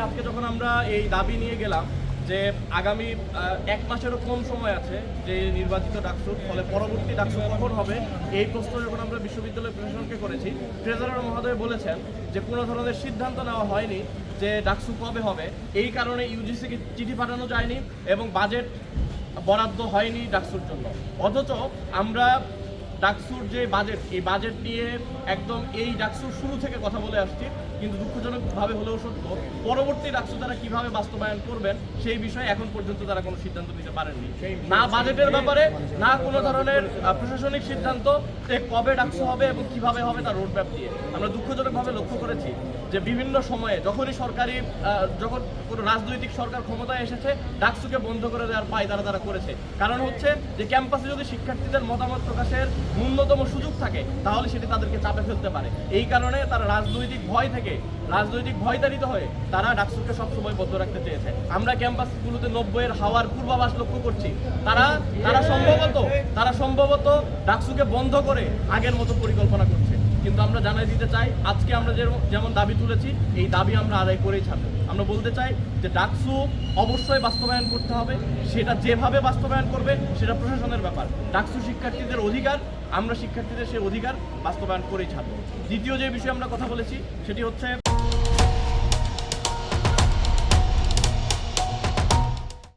আজকে যখন আমরা এই দাবি নিয়ে গেলাম যে আগামী 1 মাসেরও কম সময় আছে যে নির্বাচিত ডাকসুর, ফলে পরবর্তী ডাকসু কখন হবে এই প্রশ্ন যখন আমরা বিশ্ববিদ্যালয় প্রশাসনকে করেছি, ট্রেজারার মহোদয় বলেছেন যে কোনো ধরনের সিদ্ধান্ত নেওয়া হয়নি যে ডাকসু কবে হবে, এই কারণে ইউজিসিকে চিঠি পাঠানো যায়নি এবং বাজেট বরাদ্দ হয়নি ডাকসুর জন্য। অথচ আমরা ডাকসুর যে বাজেট, এই বাজেট নিয়ে একদম এই ডাকসুর শুরু থেকে কথা বলে আসছি, কিন্তু দুঃখজনকভাবে হলেও সত্য পরবর্তী ডাকসু তারা কিভাবে বাস্তবায়ন করবেন সেই বিষয়ে এখন পর্যন্ত তারা কোনো সিদ্ধান্ত নিতে পারেননি। না বাজেটের ব্যাপারে, না কোনো ধরনের প্রশাসনিক সিদ্ধান্ত যে কবে ডাকসু হবে এবং কিভাবে হবে তার রোডম্যাপ দিয়ে। আমরা দুঃখজনকভাবে লক্ষ্য করেছি যে বিভিন্ন সময়ে যখনই যখন কোনো রাজনৈতিক সরকার ক্ষমতায় এসেছে, ডাকসুকে বন্ধ করে দেওয়ার পায় তারা করেছে। কারণ হচ্ছে যে ক্যাম্পাসে যদি শিক্ষার্থীদের মতামত প্রকাশের ন্যূনতম সুযোগ থাকে তাহলে সেটি তাদেরকে চাপে ফেলতে পারে। এই কারণে তারা রাজনৈতিক ভয়তাড়িত হয়ে তারা ডাকসুকে সবসময় বন্ধ রাখতে চেয়েছে। আমরা ক্যাম্পাসগুলোতে 90-এর হাওয়ার পূর্বাভাস লক্ষ্য করছি। তারা সম্ভবত ডাকসুকে বন্ধ করে আগের মতো পরিকল্পনা করছে। কিন্তু আমরা জানাই দিতে চাই, আজকে আমরা যেমন দাবি তুলেছি এই দাবি আমরা আদায় করেই ছাড়ব। আমরা বলতে চাই যে ডাকসু অবশ্যই বাস্তবায়ন করতে হবে, সেটা যেভাবে বাস্তবায়ন করবে সেটা প্রশাসনের ব্যাপার। ডাকসু শিক্ষার্থীদের অধিকার, আমরা শিক্ষার্থীদের সেই অধিকার বাস্তবায়ন করেই ছাড়ব। দ্বিতীয় যে বিষয়ে আমরা কথা বলেছি সেটি হচ্ছে